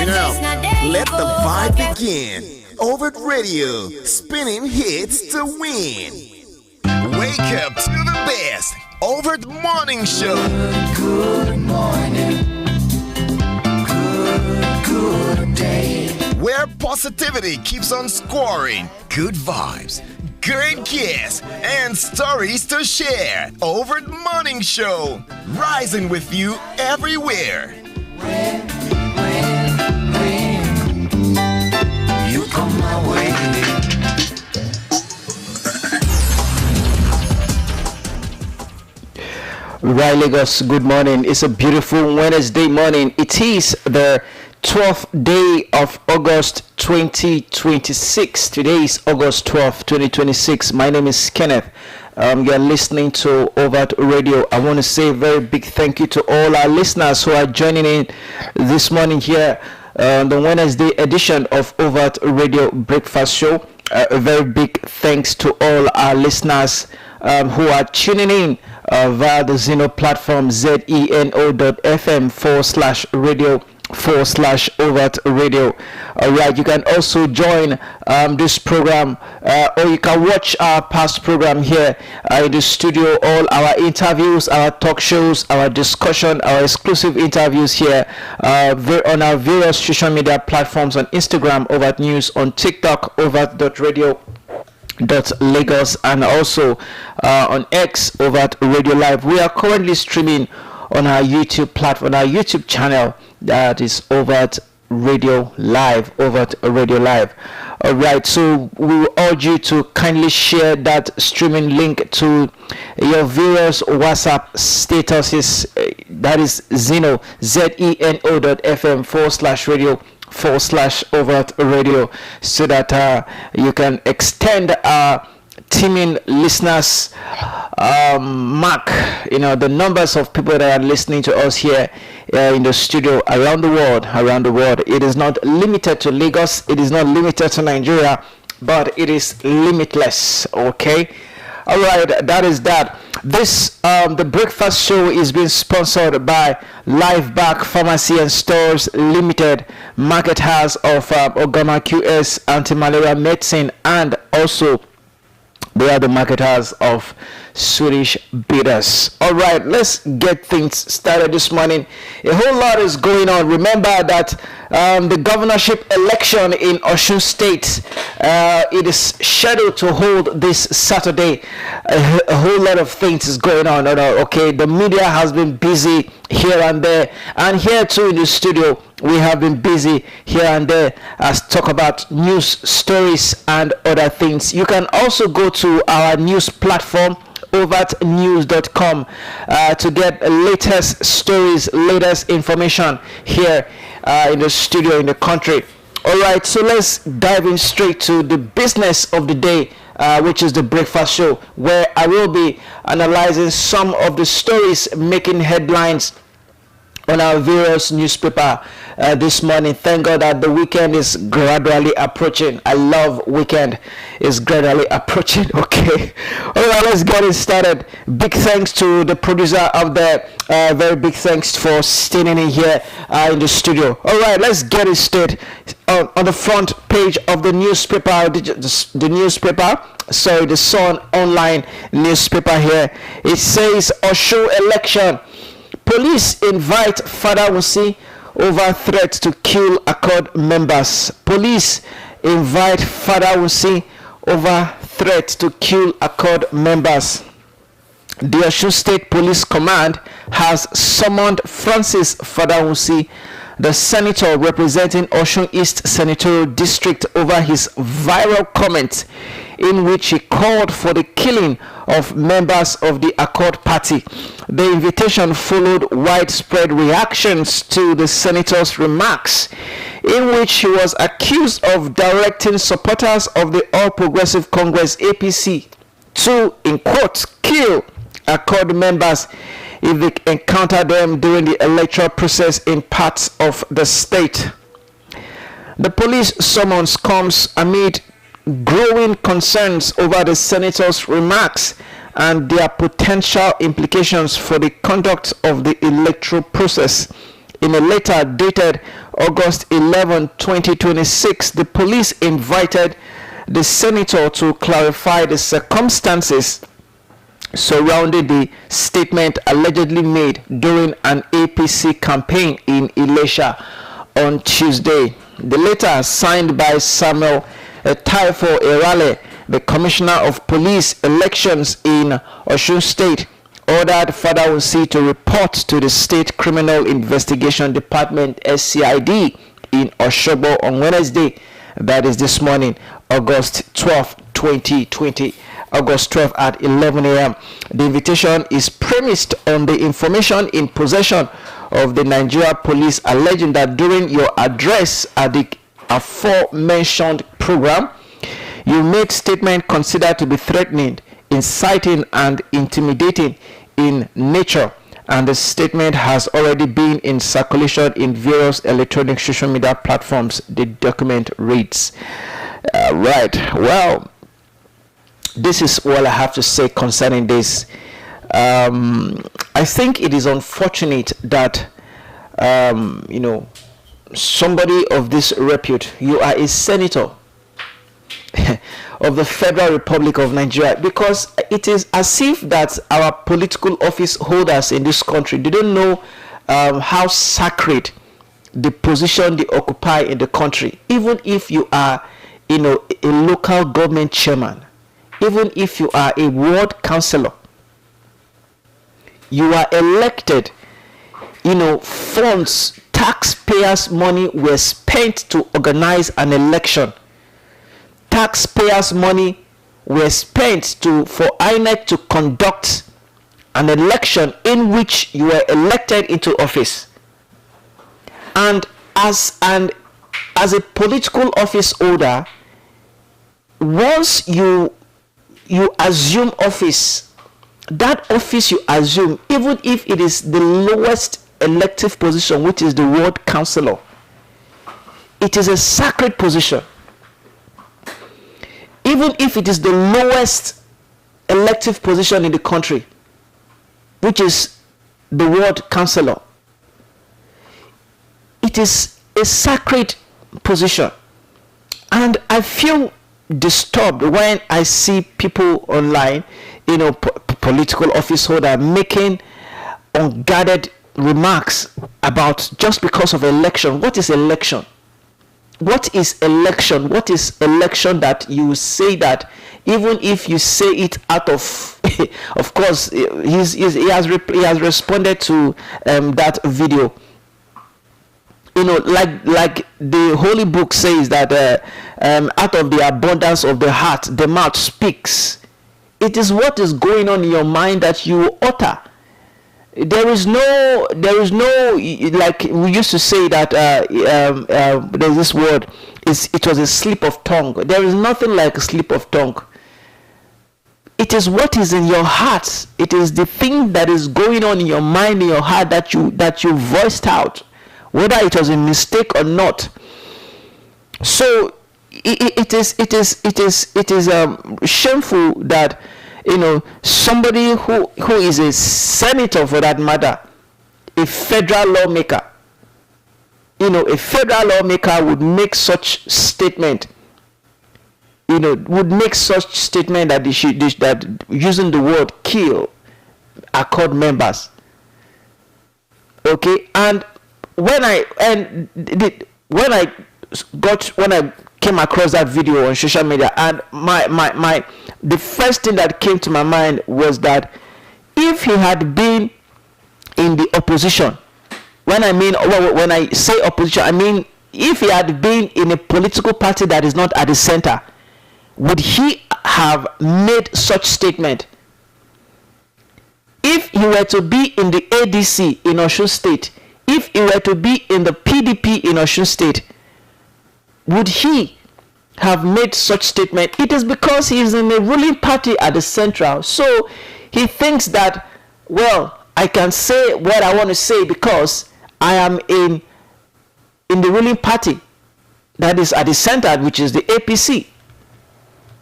now, let the vibe begin. Overt Radio, spinning hits to win. Wake up to the best. Overt Morning Show. Good morning. Good day. Where positivity keeps on scoring. Good vibes, great guests, and stories to share. Overt Morning Show. Rising with you everywhere. When you come my way. Right, Lagos, good morning. It's a beautiful Wednesday morning. It is the 12th day of August 2026. Today is August 12th, 2026. My name is Kenneth. You're listening to Overt Radio. I want to say a very big thank you to all our listeners who are joining in this morning here on the Wednesday edition of Overt Radio Breakfast Show. A very big thanks to all our listeners who are tuning in via the Zeno platform, zeno.fm/radio/overt radio. All right, you can also join this program, or you can watch our past program here in the studio. All our interviews, our talk shows, our discussion, our exclusive interviews here on our various social media platforms on Instagram, Overt News, on TikTok, overt.radio.lagos, and also on X, Overt Radio Live. We are currently streaming on our YouTube platform, our YouTube channel, that is Overt Radio Live. Overt Radio Live. All right, so we will urge you to kindly share that streaming link to your various WhatsApp statuses. That is Zeno, zeno.fm/radio/overt radio, so that you can extend our teaming listeners mark, the numbers of people that are listening to us here in the studio around the world. It is not limited to Lagos, it is not limited to Nigeria, but it is limitless. Okay, all right, that is that. This the breakfast show is being sponsored by Life Back Pharmacy and Stores Limited, marketers of Ogama QS anti-malaria medicine, and also they are the marketers of Swedish bitters. All right, let's get things started this morning. A whole lot is going on. Remember that the governorship election in Osun State, it is scheduled to hold this Saturday. A whole lot of things is going on. Okay, the media has been busy here and there, and here too in the studio we have been busy here and there as talk about news stories and other things. You can also go to our news platform, overtnews.com, to get latest stories, latest information here in the studio, in the country. All right, so let's dive in straight to the business of the day, which is the breakfast show, where I will be analyzing some of the stories making headlines on our various newspaper this morning. Thank God that the weekend is gradually approaching. I love weekend is gradually approaching. Okay, all right, let's get it started. Big thanks to the producer of the very big thanks for staying in here in the studio. All right, let's get it straight. On the front page of the newspaper, the Sun online newspaper here, it says Osho election. Police invite Father Wusi over threat to kill Accord members. Police invite Father Wusi over threat to kill Accord members. The Osun State Police Command has summoned Francis Father Wusi, the senator representing Osun East Senatorial District, over his viral comment in which he called for the killing of members of the Accord Party. The invitation followed widespread reactions to the senator's remarks, in which he was accused of directing supporters of the All Progressive Congress APC to, in quotes, kill Accord members if they encounter them during the electoral process in parts of the state. The police summons comes amid growing concerns over the senator's remarks and their potential implications for the conduct of the electoral process In a letter dated August 11, 2026, the police invited the senator to clarify the circumstances surrounding the statement allegedly made during an APC campaign in Ilesha on Tuesday. The letter, signed by Samuel Taifo Erale, the Commissioner of Police Elections in Osun State, ordered Father Unsi to report to the State Criminal Investigation Department (SCID) in Oshobo on Wednesday, that is this morning, August 12, 2020. August 12 at 11 a.m. The invitation is premised on the information in possession of the Nigeria police alleging that during your address at the aforementioned program, you made statement considered to be threatening, inciting, and intimidating in nature, and the statement has already been in circulation in various electronic social media platforms. The document reads. Right. Well, this is all I have to say concerning this. I think it is unfortunate that somebody of this repute, you are a senator of the Federal Republic of Nigeria, because it is as if that our political office holders in this country didn't know how sacred the position they occupy in the country. Even if you are a local government chairman, even if you are a ward councillor, you are elected, funds, taxpayers' money were spent to organize an election. Taxpayers' money were spent for INEC to conduct an election in which you were elected into office. And as a political office holder, once you assume office, that office you assume, even if it is the lowest elective position, which is the ward councillor, it is a sacred position. Even if it is the lowest elective position in the country, which is the ward councillor, it is a sacred position. And I feel disturbed when I see people online, political office holder making unguarded remarks about just because of election. What is election? What is election? What is election that you say that, even if you say it out of, of course, he has responded to that video. Like the Holy Book says that out of the abundance of the heart, the mouth speaks. It is what is going on in your mind that you utter. There is no, like we used to say that there's this word, it was a slip of tongue. There is nothing like a slip of tongue. It is what is in your heart. It is the thing that is going on in your mind, in your heart, that you voiced out, whether it was a mistake or not. So it is shameful that somebody who is a senator, for that matter, a federal lawmaker, a federal lawmaker would make such statement, that they should, that using the word kill accord members. Okay, and when I came across that video on social media, and the first thing that came to my mind was that if he had been in the opposition, when I say opposition, I mean if he had been in a political party that is not at the center, would he have made such statement? If he were to be in the ADC in Osun State, if he were to be in the PDP in Osun State, would he have made such statement? It is because he is in a ruling party at the central, so he thinks that, well, I can say what I want to say because I am in the ruling party that is at the center, which is the APC.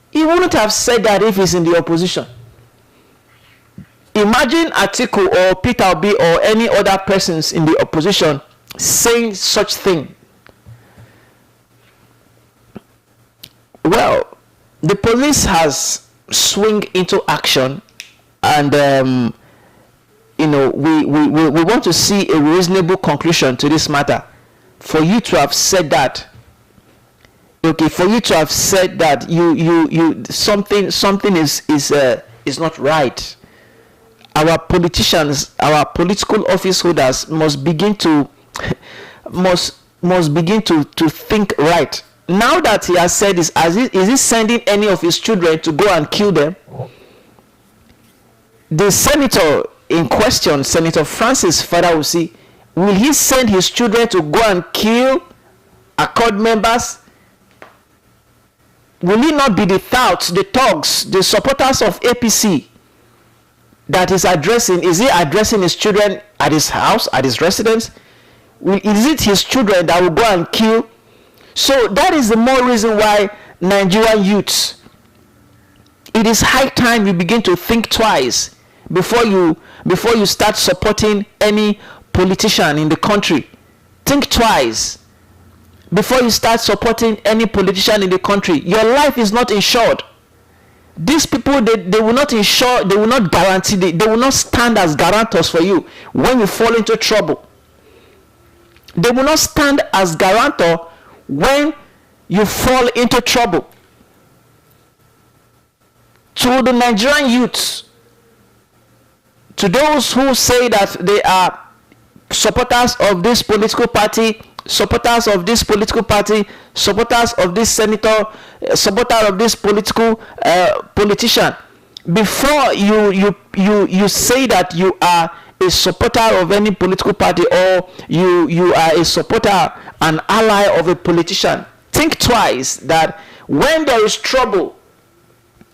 He wouldn't have said that if he's in the opposition. Imagine Atiku or Peter Obi or any other persons in the opposition saying such thing? Well, the police has swung into action, and we want to see a reasonable conclusion to this matter. For you to have said that, okay, for you to have said that you something is not right. Our politicians, our political office holders must begin to begin to think right. Now that he has said this, is he sending any of his children to go and kill them? The senator in question, Senator Francis Fadausi, will he send his children to go and kill Accord members? Will it not be the touts, the thugs, the supporters of APC that is addressing? Is he addressing his children at his house, at his residence? Is it his children that will go and kill? So that is the more reason why Nigerian youths, it is high time you begin to think twice before you start supporting any politician in the country. Think twice before you start supporting any politician in the country. Your life is not insured. These people, they will not insure, they will not guarantee, they will not stand as guarantors for you when you fall into trouble. They will not stand as guarantor when you fall into trouble. To the Nigerian youths, to those who say that they are supporters of this political party, supporters of this political party, supporters of this senator, supporter of this political politician, before you say that you are a supporter of any political party, or you are a supporter, an ally of a politician, think twice that when there is trouble,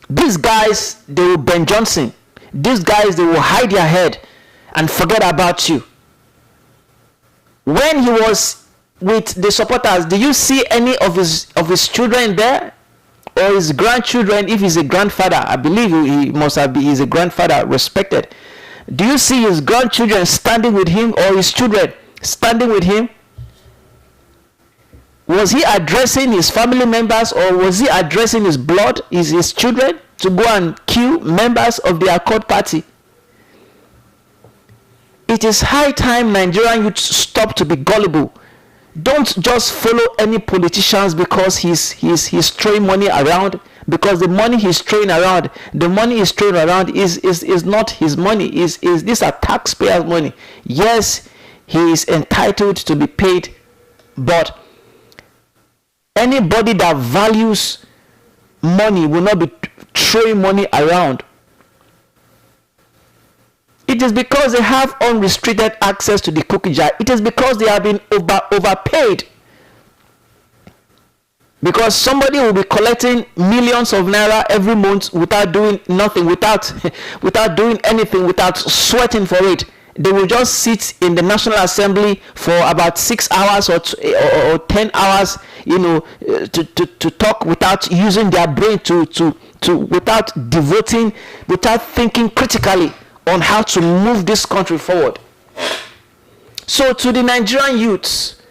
these guys, they will Ben Johnson. These guys, they will hide their head and forget about you. When he was with the supporters, did you see any of his children there, or his grandchildren? If he's a grandfather, I believe he must have been. He's a grandfather, respected. Do you see his grandchildren standing with him, or his children standing with him? Was he addressing his family members, or was he addressing his blood, his children, to go and kill members of the Accord party? It is high time Nigerian youth stop to be gullible. Don't just follow any politicians because he's throwing money around, because the money he's throwing around, is not his money. These are taxpayers' money. Yes, he is entitled to be paid, but anybody that values money will not be throwing money around. It is because they have unrestricted access to the cookie jar. It is because they have been overpaid. Because somebody will be collecting millions of naira every month without doing nothing, without doing anything, without sweating for it. They will just sit in the National Assembly for about 6 hours or 10 hours, to talk without using their brain, without devoting, without thinking critically on how to move this country forward. So to the Nigerian youths,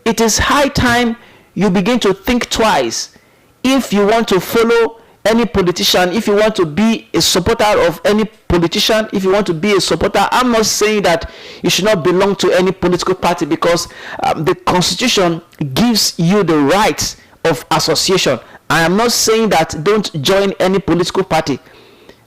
it is high time you begin to think twice if you want to follow any politician, if you want to be a supporter of any politician, if you want to be a supporter. I'm not saying that you should not belong to any political party, because the Constitution gives you the right of association. I am not saying that don't join any political party.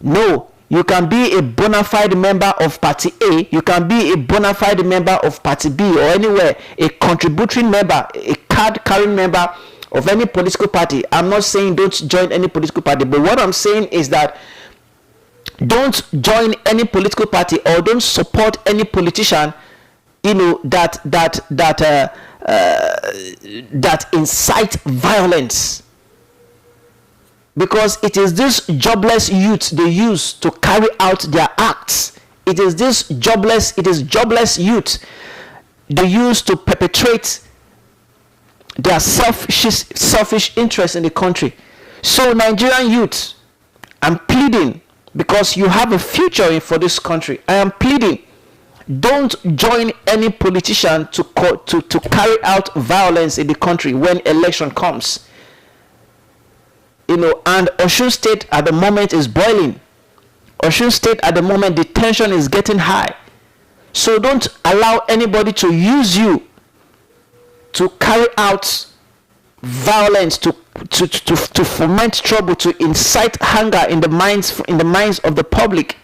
No, you can be a bona fide member of party A, you can be a bona fide member of party B, or anywhere, a contributory member, a card carrying member of any political party. I'm not saying don't join any political party, but what I'm saying is that don't join any political party, or don't support any politician that incite violence, because it is this jobless youth they use to carry out their acts. It is jobless youth they use to perpetrate their selfish interest in the country. So Nigerian youth, I'm pleading, because you have a future for this country. I am pleading Don't join any politician to carry out violence in the country when election comes. And Osun State at the moment is boiling. Osun State at the moment, the tension is getting high. So don't allow anybody to use you to carry out violence, to foment trouble, to incite hunger in the minds of the public.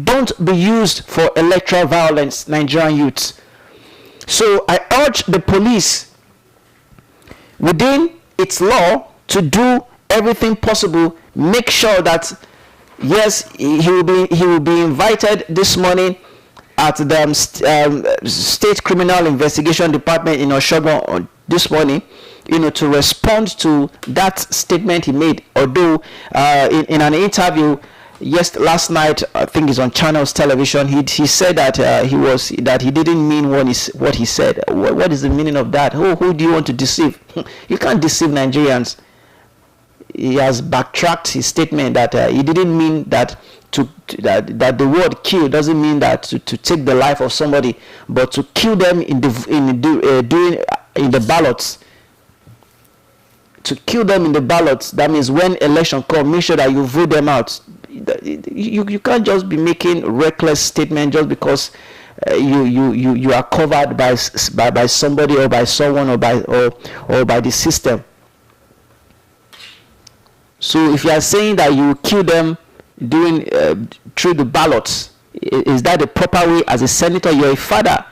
Don't be used for electoral violence, Nigerian youths. So I urge the police within its law to do everything possible. Make sure that yes, he will be invited this morning at the State Criminal Investigation Department in Oshobo this morning, to respond to that statement he made. Although in an interview last night, I think it's on Channels Television, he said that he didn't mean what he said. What is the meaning of that? Who do you want to deceive? You can't deceive Nigerians. He has backtracked his statement that he didn't mean that that the word kill doesn't mean that to take the life of somebody, but to kill them in the ballots. To kill them in the ballots, that means when election comes, make sure that you vote them out. You can't just be making reckless statements just because you are covered by somebody or by someone or by the system. So if you are saying that you kill them through the ballots, is that the proper way? As a senator, you're a father,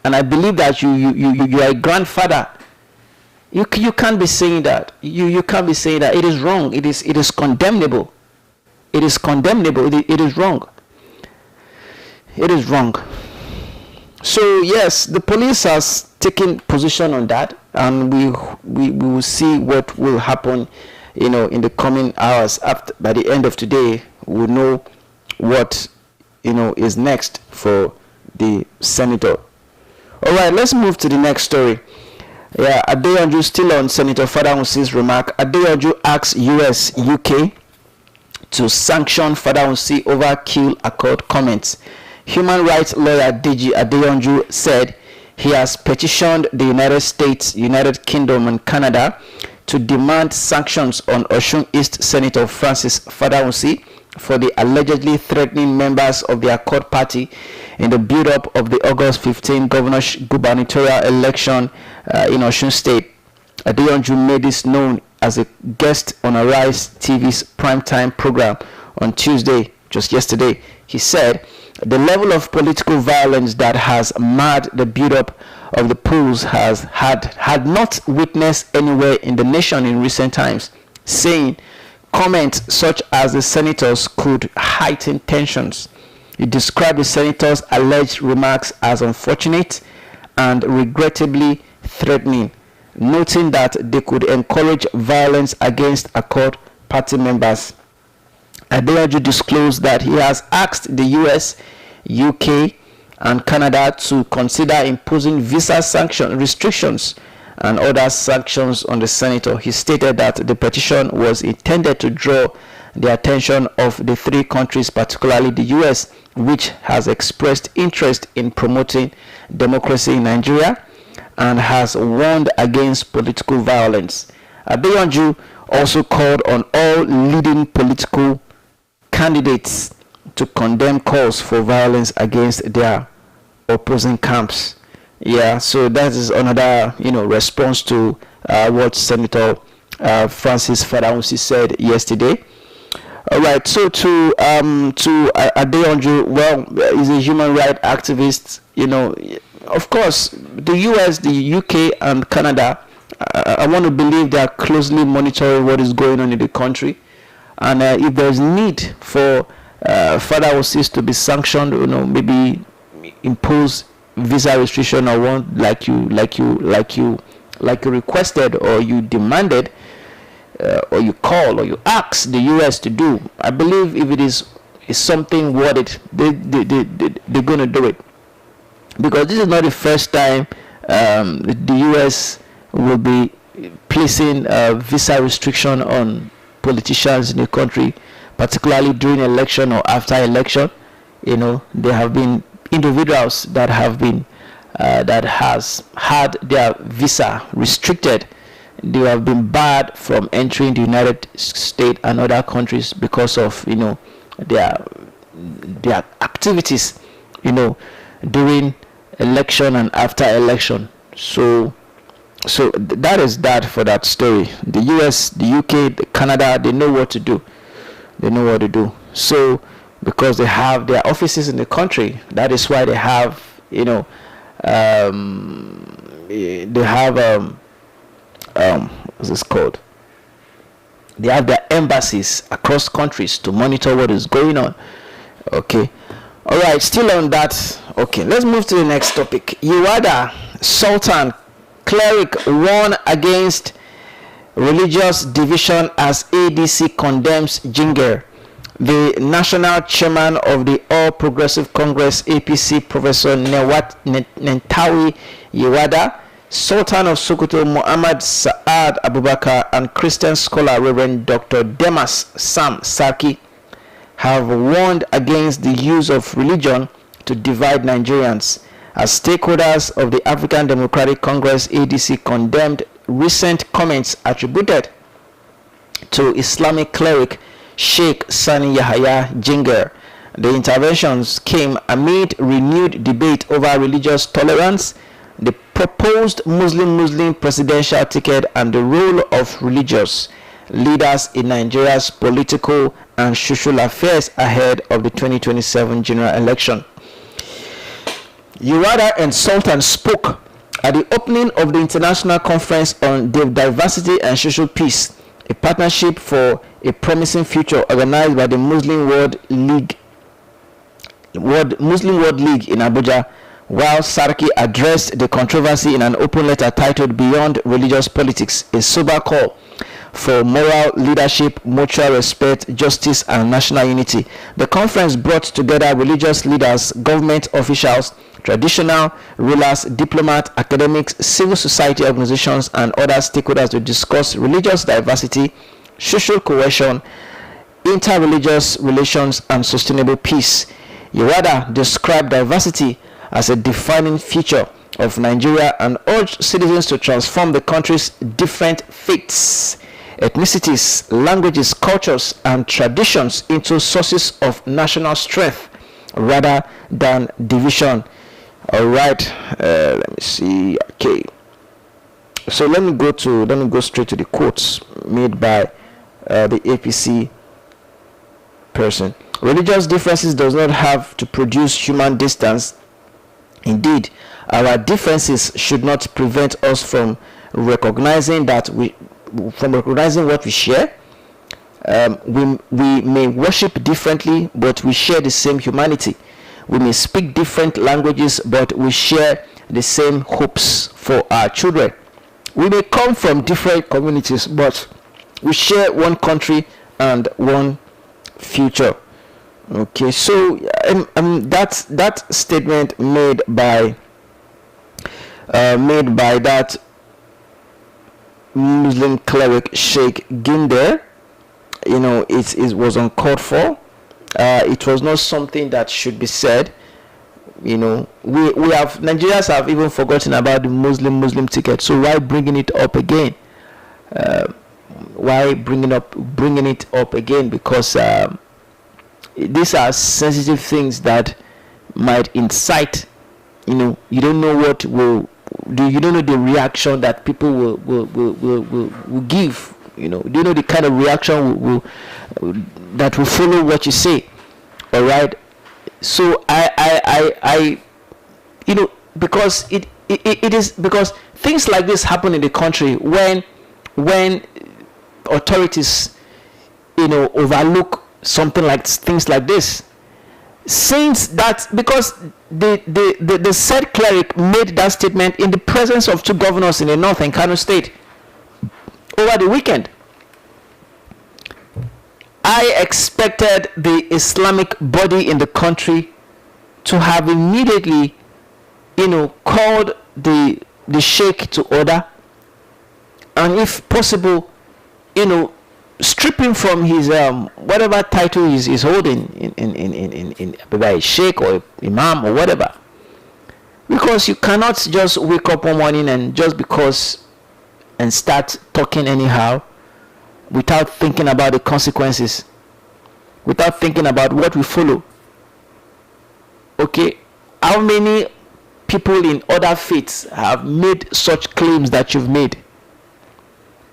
and I believe that you are a grandfather. You can't be saying that. You can't be saying that. It is wrong. It is condemnable. It is condemnable. It is wrong. It is wrong. So yes, the police has taken position on that, and we will see what will happen. In the coming hours. By the end of today, we'll know what is next for the senator. All right, let's move to the next story. Yeah, Adeyanju still on Senator Fadahunsi's remark. Adeyanju asks US, UK to sanction Fadahunsi over kill accord comments. Human rights lawyer Deji Adeyanju said he has petitioned the United States, United Kingdom, and Canada to demand sanctions on Osun East Senator Francis Fadahunsi for the allegedly threatening members of the Accord Party in the build-up of the August 15 gubernatorial election in Osun State. Adeyanju made this known as a guest on Arise TV's primetime program on Tuesday, just yesterday. He said the level of political violence that has marred the build-up of the polls had not witnessed anywhere in the nation in recent times, saying comments such as the senators could heighten tensions. He described the senators' alleged remarks as unfortunate and regrettably threatening, noting that they could encourage violence against Accord Party members. Adeyanju disclosed that he has asked the US, UK, and Canada to consider imposing visa sanction restrictions and other sanctions on the senator. He stated that the petition was intended to draw the attention of the three countries, particularly the US, which has expressed interest in promoting democracy in Nigeria and has warned against political violence. Adeyanju also called on all leading political candidates to condemn calls for violence against their opposing camps. Yeah, so that is another response to what Senator Francis Fadahunsi said yesterday. All right, so to Adeyanju, well, he's a human rights activist. Of course, the US, the UK, and Canada, I want to believe they are closely monitoring what is going on in the country, and if there's need for Fadahunsi to be sanctioned, maybe impose visa restriction or one like you requested or you demanded, or you call or you ask the US to do. I believe if it is something worth it, they're going to do it, because this is not the first time the US will be placing visa restriction on politicians in the country, particularly during election or after election. They have been individuals that have been that has had their visa restricted. They have been barred from entering the United States and other countries because of their activities during election and after election. So that is that for that story. The US, the UK, the Canada, they know what to do. So because they have their offices in the country, that is why they have what's this called? They have their embassies across countries to monitor what is going on. Okay. All right. Still on that. Okay. Let's move to the next topic. Iwada Sultan cleric warned against religious division as ADC condemns Jinger. The national chairman of the All Progressive Congress APC, Professor Nentawi Iwada, Sultan of Sokoto Muhammad Saad Abubakar, and Christian scholar Reverend Dr. Demas Sam Saki have warned against the use of religion to divide Nigerians. As stakeholders of the African Democratic Congress ADC condemned recent comments attributed to Islamic cleric Sheikh Sani Yahya Jinger. The interventions came amid renewed debate over religious tolerance, the proposed Muslim presidential ticket, and the role of religious leaders in Nigeria's political and social affairs ahead of the 2027 general election. Iwada and Sultan spoke at the opening of the International Conference on Diversity and Social Peace, a partnership for a promising future organized by the Muslim World League in Abuja, while Sarki addressed the controversy in an open letter titled Beyond Religious Politics, a sober call for moral leadership, mutual respect, justice, and national unity. The conference brought together religious leaders, government officials, traditional rulers, diplomats, academics, civil society organizations, and other stakeholders to discuss religious diversity, social cohesion, interreligious relations, and sustainable peace. Iwada described diversity as a defining feature of Nigeria and urged citizens to transform the country's different faiths, ethnicities, languages, cultures, and traditions into sources of national strength rather than division. All right, let me see. Okay, so let me go straight to the quotes made by the APC person. Religious differences does not have to produce human distance. Indeed, our differences should not prevent us from recognizing what we share. We may worship differently, but we share the same humanity. We may speak different languages, but we share the same hopes for our children. We may come from different communities, but we share one country and one future. Okay, so that statement made by that Muslim cleric Sheikh Ginder, it was uncalled for. It was not something that should be said. Nigerians have even forgotten about the Muslim ticket. So why bringing it up again? Bringing it up again? Because these are sensitive things that might incite. You don't know what will do. You don't know the reaction that people will give. Do you know the kind of reaction that will follow what you say? All right. So I because it is because things like this happen in the country when authorities overlook something like things like this. Since that, because the said cleric made that statement in the presence of two governors in the North and Kano State over the weekend, I expected the Islamic body in the country to have immediately, called the sheikh to order, and if possible, strip him from his whatever title he's holding in whether a sheikh or imam or whatever. Because you cannot just wake up one morning and just because and start talking anyhow without thinking about the consequences, without thinking about what we follow. Okay, how many people in other faiths have made such claims that you've made?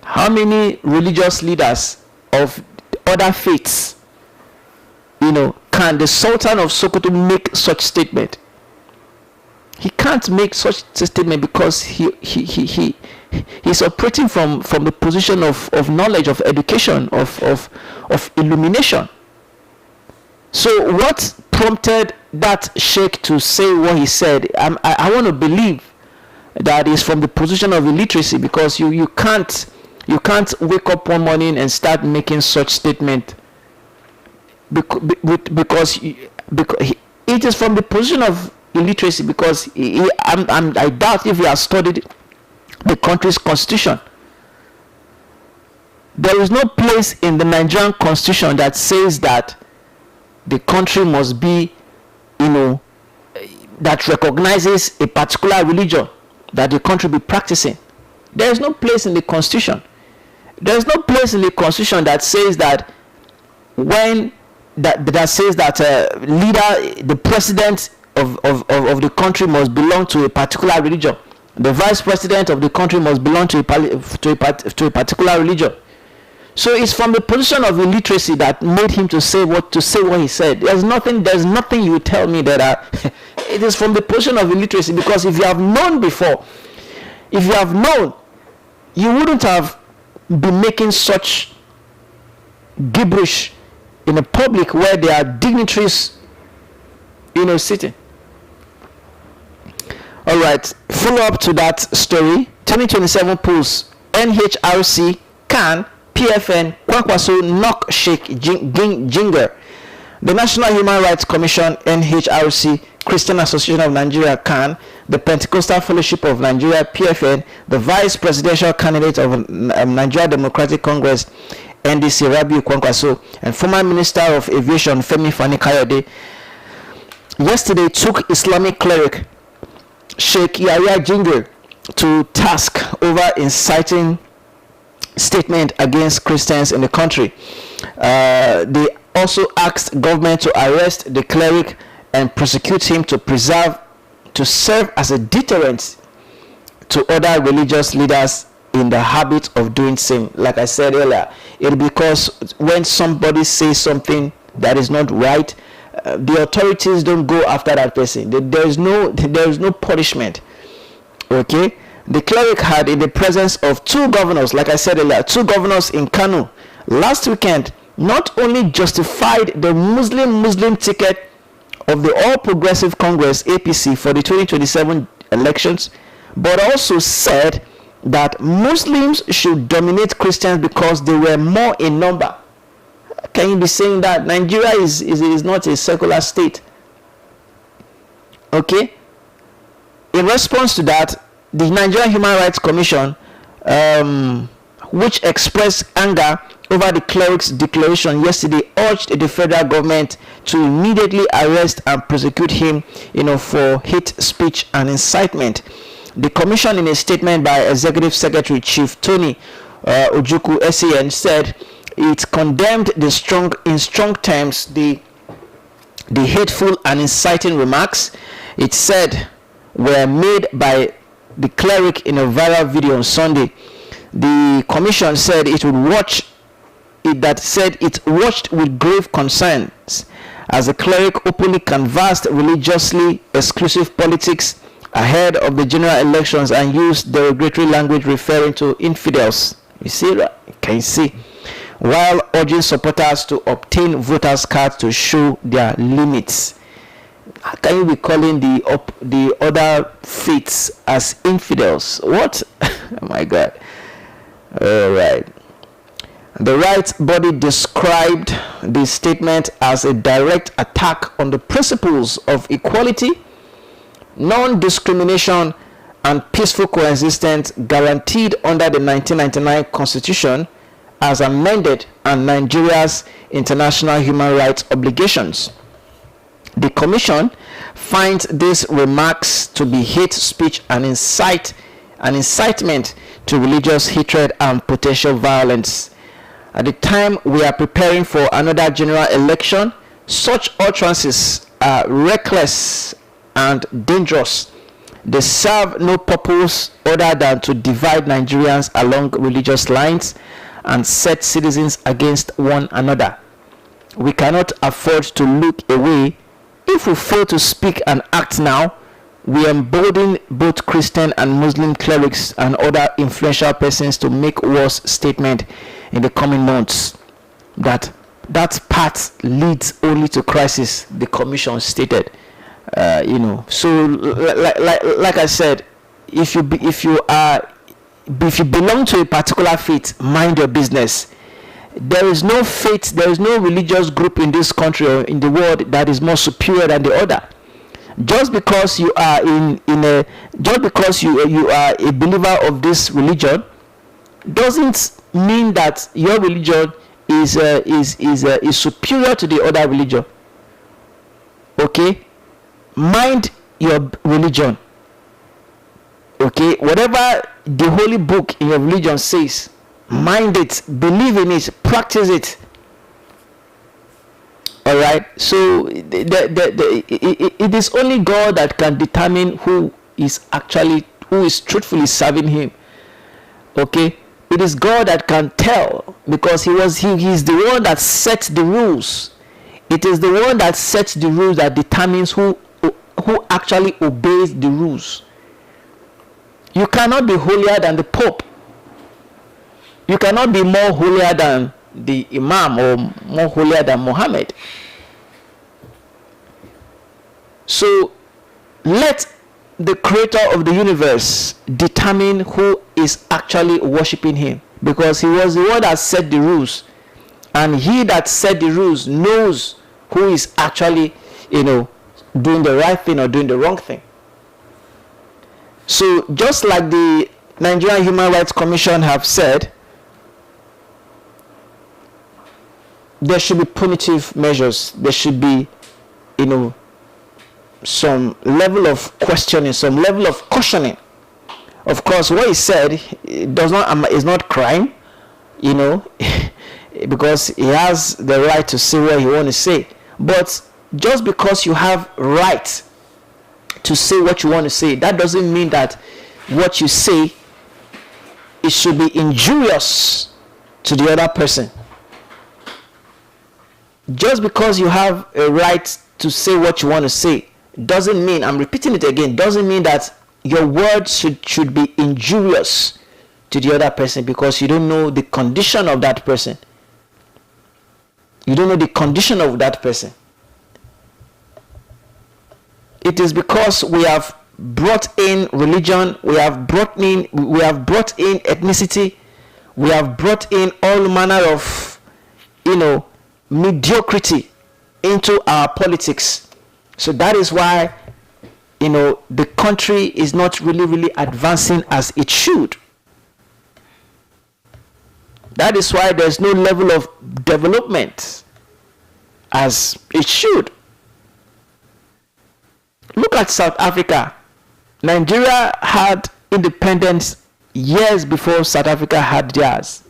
How many religious leaders of other faiths, can the Sultan of Sokoto make such statement? He can't make such a statement because he's operating from the position of knowledge, of education, of illumination. So what prompted that sheikh to say what he said? I want to believe that is from the position of illiteracy, because you can't wake up one morning and start making such statement because it is from the position of illiteracy, because I doubt if he has studied the country's constitution. There is no place in the Nigerian constitution that says that the country must be, that recognizes a particular religion that the country be practicing. There is no place in the constitution. There is no place in the constitution that says that that says that leader, the president of the country must belong to a particular religion. The vice president of the country must belong to a particular religion. So it's from the position of illiteracy that made him to say what he said. There's nothing you tell me that it is from the position of illiteracy, because if you have known before, you wouldn't have been making such gibberish in a public where there are dignitaries, sitting. All right, follow up to that story. 2027 polls: NHRC, CAN, PFN, Kwankwaso knock Sheikh Jinger. The National Human Rights Commission, NHRC, Christian Association of Nigeria, CAN, the Pentecostal Fellowship of Nigeria, PFN, the vice presidential candidate of Nigeria Democratic Congress, NDC, Rabiu Kwankwaso, and former Minister of Aviation, Femi Fani-Kayode, yesterday took Islamic cleric Sheikh Yahya Jinger to task over inciting statement against Christians in the country. They also asked government to arrest the cleric and prosecute him to serve as a deterrent to other religious leaders in the habit of doing same. Like I said earlier, it's because when somebody says something that is not right, the authorities don't go after that person. There is no punishment. Okay, the cleric had, in the presence of two governors, like I said earlier, two governors in Kano last weekend, not only justified the Muslim ticket of the All Progressive Congress APC for the 2027 elections, but also said that Muslims should dominate Christians because they were more in number. Can you be saying that Nigeria is not a secular state? Okay. In response to that, the Nigerian Human Rights Commission, which expressed anger over the cleric's declaration yesterday, urged the federal government to immediately arrest and prosecute him, for hate speech and incitement. The commission, in a statement by Executive Secretary Chief Tony Ojukwu SAN, said it condemned in strong terms the hateful and inciting remarks it said were made by the cleric in a viral video on Sunday. The commission said it watched with grave concerns as the cleric openly canvassed religiously exclusive politics ahead of the general elections and used derogatory language referring to infidels. You see that? Can you see? While urging supporters to obtain voters' cards to show their limits. How can you be calling the other faiths as infidels? What? Oh my God. All right. The rights body described the statement as a direct attack on the principles of equality, non-discrimination, and peaceful coexistence guaranteed under the 1999 Constitution as amended and Nigeria's international human rights obligations. The Commission finds these remarks to be hate speech and incitement to religious hatred and potential violence. At the time we are preparing for another general election, such utterances are reckless and dangerous. They serve no purpose other than to divide Nigerians along religious lines and set citizens against one another. We cannot afford to look away. If we fail to speak and act now, we embolden both Christian and Muslim clerics and other influential persons to make worse statements in the coming months. That path leads only to crisis, the Commission stated. So like I said, if you belong to a particular faith, mind your business. There is no faith, there is no religious group in this country or in the world that is more superior than the other. Just because you are because you are a believer of this religion doesn't mean that your religion is superior to the other religion. Okay, mind your religion. Okay, whatever the holy book in your religion says, mind it, believe in it, practice it. All right. So it is only God that can determine who is truthfully serving Him. Okay, it is God that can tell, because He is the one that sets the rules. It is the one that sets the rules that determines who actually obeys the rules. You cannot be holier than the Pope. You cannot be more holier than the Imam or more holier than Muhammad. So let the creator of the universe determine who is actually worshiping Him, because He was the one that set the rules, and He that set the rules knows who is actually doing the right thing or doing the wrong thing. So just like the Nigerian Human Rights Commission have said, there should be punitive measures. There should be, some level of questioning, some level of cautioning. Of course, what he said is not crime, because he has the right to say what he wants to say. But just because you have right to say what you want to say, that doesn't mean that what you say, it should be injurious to the other person. Just because you have a right to say what you want to say doesn't mean, I'm repeating it again, doesn't mean that your words should be injurious to the other person, because you don't know the condition of that person. You don't know the condition of that person. It is because we have brought in religion, we have brought in ethnicity, we have brought in all manner of mediocrity into our politics. So that is why the country is not really advancing as it should. That is why there's no level of development as it should. Look at South Africa. Nigeria had independence years before South Africa had theirs.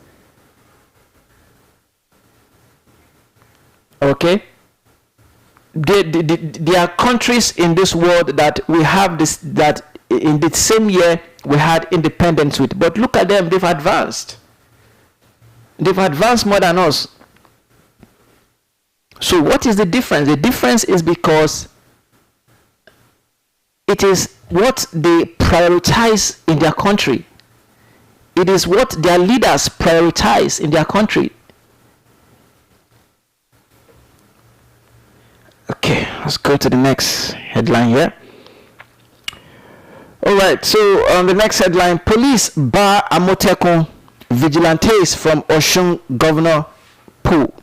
Okay? There are countries in this world that we have that in the same year we had independence with. But look at them, they've advanced. They've advanced more than us. So what is the difference? The difference is because it is what they prioritize in their country. It is what their leaders prioritize in their country. Okay, let's go to the next headline here. All right, so on the next headline, police bar Amotekun vigilantes from Osun Governor pool.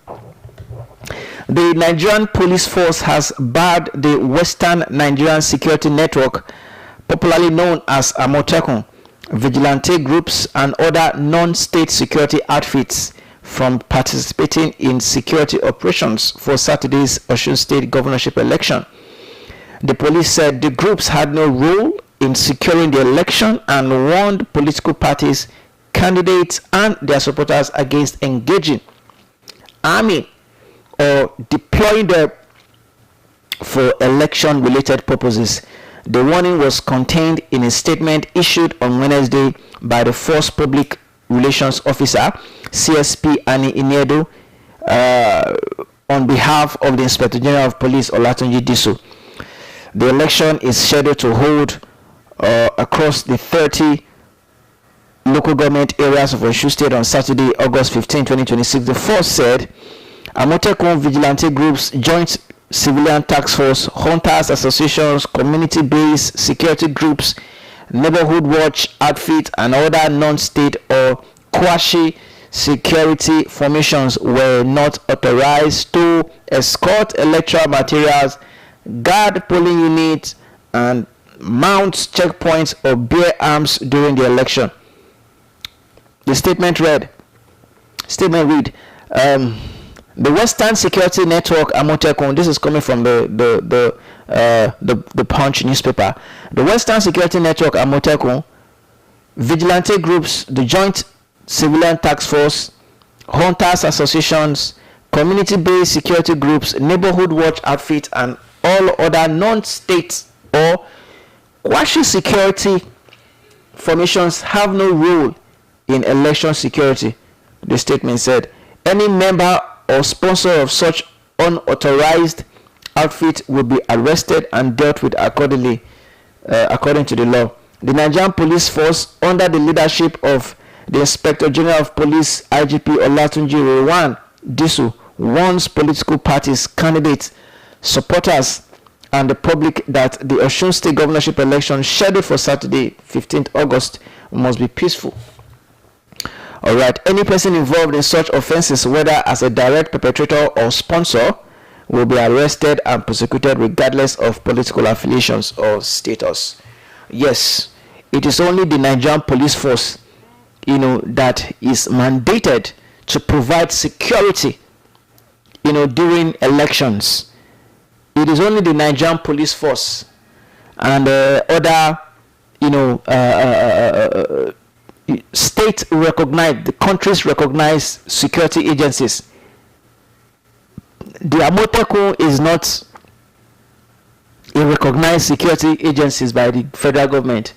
The Nigerian police force has barred the Western Nigerian Security Network, popularly known as Amotekun, vigilante groups and other non-state security outfits from participating in security operations for Saturday's Osun State governorship election. The police said the groups had no role in securing the election and warned political parties, candidates, and their supporters against engaging army or deploying them for election-related purposes. The warning was contained in a statement issued on Wednesday by the Force Public Relations Officer, CSP Ani Inedo, on behalf of the Inspector General of Police, Olatunji Diso. The election is scheduled to hold across the 30 local government areas of Osun State on Saturday, August 15, 2026. The force said Amotekun vigilante groups, joint civilian task force, hunters associations, community-based security groups, neighborhood watch outfit, and other non-state or quasi-security formations were not authorized to escort electoral materials, guard polling units, and mount checkpoints or bear arms during the election. The statement read, the Western Security Network Amotekun, this is coming from the Punch newspaper. The Western Security Network Amotekun, vigilante groups, the Joint Civilian Task Force, hunters associations, community-based security groups, neighborhood watch outfit, and all other non-state or quasi-security formations have no role in election security. The statement said any member or sponsor of such unauthorized outfit will be arrested and dealt with accordingly, according to the law. The Nigerian Police Force, under the leadership of the Inspector General of Police, IGP Olatunji Diso, warns political parties, candidates, supporters, and the public that the Osun State governorship election scheduled for Saturday, 15th August, must be peaceful. All right. Any person involved in such offenses, whether as a direct perpetrator or sponsor, will be arrested and prosecuted regardless of political affiliations or status. Yes, it is only the Nigerian Police Force, that is mandated to provide security, during elections. It is only the Nigerian Police Force and other, state recognized, the countries recognized security agencies. The Amotekun is not a recognized security agencies by the federal government.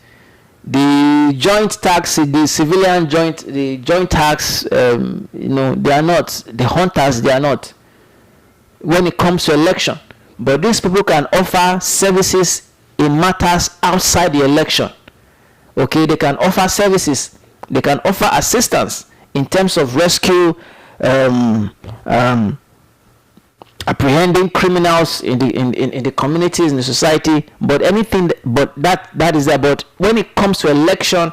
The joint tax, the civilian joint, the joint tax, they are not. The hunters, they are not. When it comes to election, but these people can offer services in matters outside the election. Okay, they can offer services. They can offer assistance in terms of rescue, apprehending criminals in the communities, in the society. But anything, that is about when it comes to election,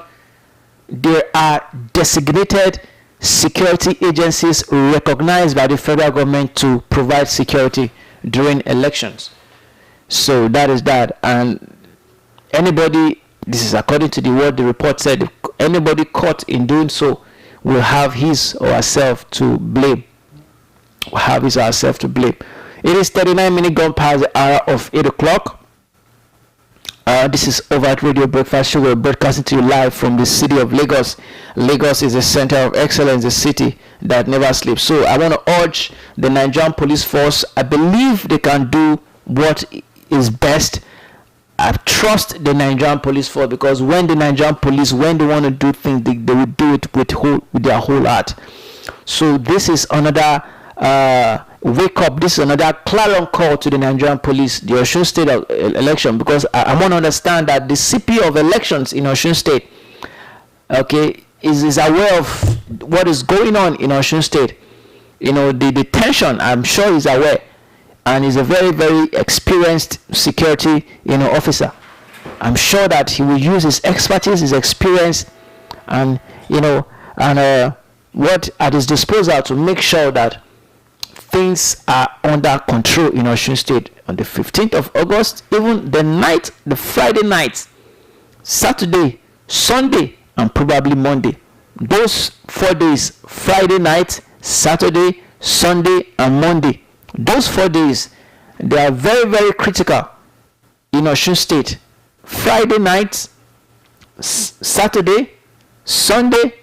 there are designated security agencies recognized by the federal government to provide security during elections. So that is that, and anybody, this is according to what the report said, anybody caught in doing so will have his or herself to blame. It is 39 minutes gone past the hour of 8 o'clock. This is Overt Radio Breakfast Show. We're broadcasting to you live from the city of Lagos. Lagos is the center of excellence, the city that never sleeps. So I want to urge the Nigerian Police Force. I believe they can do what is best. I trust the Nigerian Police Force, because when the Nigerian Police, when they want to do things, they will do it with their whole heart. So this is another wake up. This is another clarion call to the Nigerian Police, the Osun State election, because I want to understand that the CP of elections in Osun State, okay, is aware of what is going on in Osun State. The tension, I'm sure he's aware, and he's a very, very experienced security, officer. I'm sure that he will use his expertise, his experience, and what at his disposal to make sure that things are under control in Osun State on the 15th of August, even the Friday night, Saturday, Sunday, and probably Monday. Those 4 days, Friday night, Saturday, Sunday, and Monday. Those 4 days, they are very, very critical in Osun State. Friday night, Saturday, Sunday,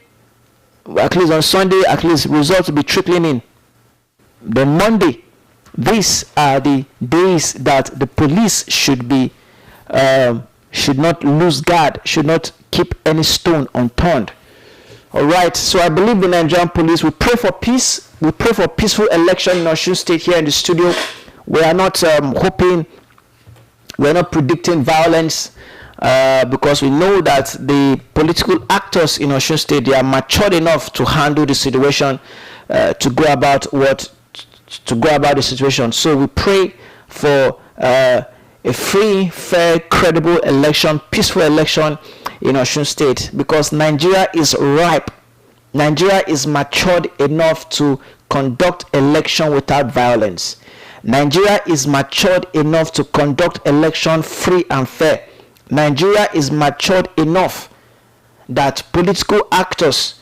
at least on Sunday, at least results will be trickling in. Then Monday, these are the days that the police should not lose guard, should not keep any stone unturned. All right, so I believe the Nigerian police. We pray for peace. We pray for peaceful election in Osun State here in the studio. We are not hoping, we are not predicting violence, because we know that the political actors in Osun State, they are matured enough to handle the situation, to go about the situation. So we pray for a free, fair, credible election, peaceful election in Osun State, because Nigeria is ripe. Nigeria is matured enough to conduct election without violence. Nigeria is matured enough to conduct election free and fair. Nigeria is matured enough that political actors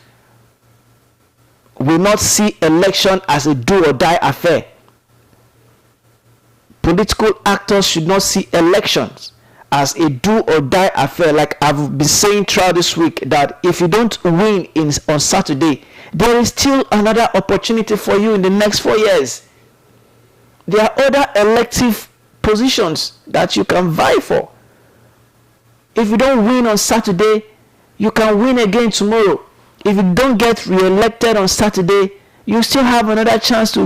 will not see election as a do or die affair. Political actors should not see elections as a do or die affair. Like I've been saying throughout this week, that if you don't win on Saturday, there is still another opportunity for you in the next 4 years. There are other elective positions that you can vie for. If you don't win on Saturday, you can win again tomorrow. If you don't get re-elected on Saturday, you still have another chance to